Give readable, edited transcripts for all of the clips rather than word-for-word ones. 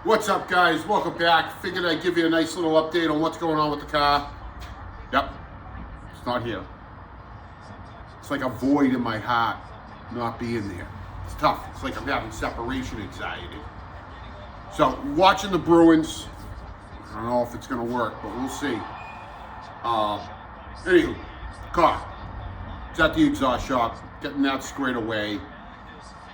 What's up, guys? Welcome back. Figured I'd give you a nice little update on what's going on with the car. Yep, it's not here. It's like a void in my heart not being there. It's tough. It's like I'm having separation anxiety. So, watching the Bruins. I don't know if it's going to work, but we'll see. Anywho, car. It's at the exhaust shop. Getting that squared away.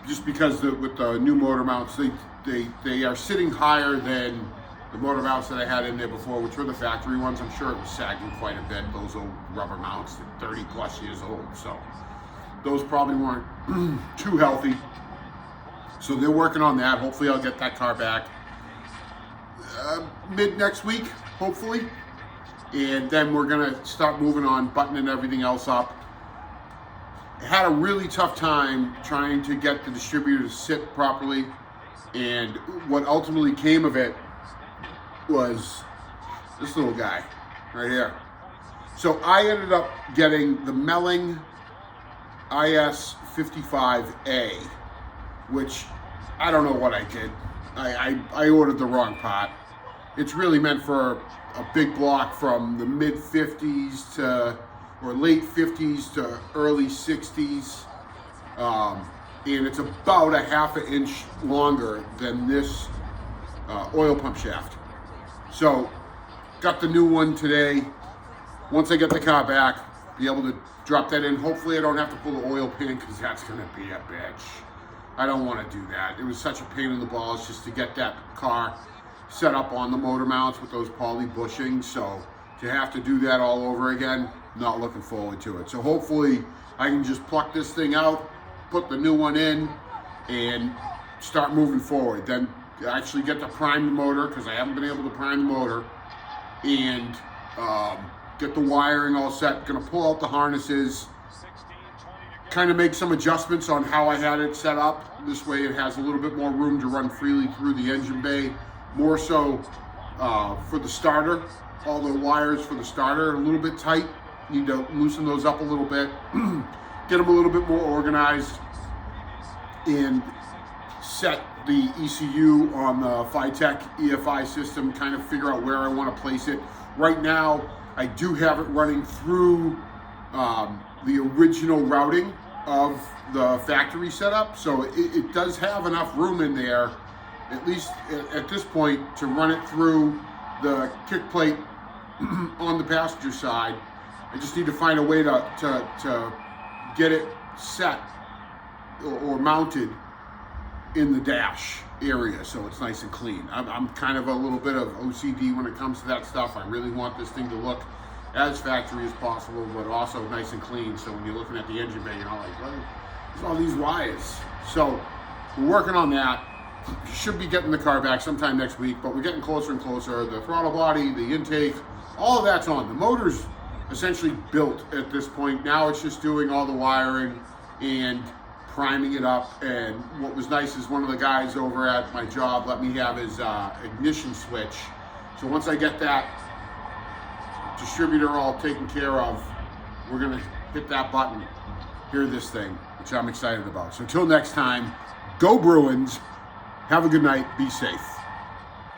Just because with the new motor mounts, they are sitting higher than the motor mounts that I had in there before, which were the factory ones. I'm sure it was sagging quite a bit, those old rubber mounts, 30 plus years old. So those probably weren't too healthy. So they're working on that. Hopefully I'll get that car back mid next week, hopefully. And then we're gonna start moving on, buttoning everything else up. Had a really tough time trying to get the distributor to sit properly, and what ultimately came of it was this little guy right here. So I ended up getting the Melling IS55A, which I don't know what I did. I ordered the wrong part. It's really meant for a big block from the mid 50s to or late 50s to early 60s, and it's about a half an inch longer than this oil pump shaft. So got the new one today. Once I get the car back, be able to drop that in. Hopefully I don't have to pull the oil pin, because that's gonna be a bitch. I don't want to do that. It was such a pain in the balls just to get that car set up on the motor mounts with those poly bushings. So to have to do that all over again, not looking forward to it. So hopefully I can just pluck this thing out, put the new one in, and start moving forward. Then actually get to prime the motor, because I haven't been able to prime the motor, and get the wiring all set. Gonna pull out the harnesses, kind of make some adjustments on how I had it set up. This way it has a little bit more room to run freely through the engine bay. More so for the starter. All the wires for the starter are a little bit tight. Need to loosen those up a little bit, get them a little bit more organized, and set the ECU on the Phytech EFI system, kind of figure out where I want to place it. Right now, I do have it running through the original routing of the factory setup, so it does have enough room in there, at least at this point, to run it through the kick plate on the passenger side. I just need to find a way to get it set or mounted in the dash area so it's nice and clean. I'm kind of a little bit of OCD when it comes to that stuff. I really want this thing to look as factory as possible, but also nice and clean. So when you're looking at the engine bay, you're not like, well, there's all these wires. So we're working on that. Should be getting the car back sometime next week, but we're getting closer and closer. The throttle body, the intake, all of that's on. The motor's essentially built at this point. Now it's just doing all the wiring and priming it up. And what was nice is one of the guys over at my job let me have his ignition switch. So once I get that distributor all taken care of, we're gonna hit that button, hear this thing, which I'm excited about. So until next time, go Bruins. Have a good night. Be safe.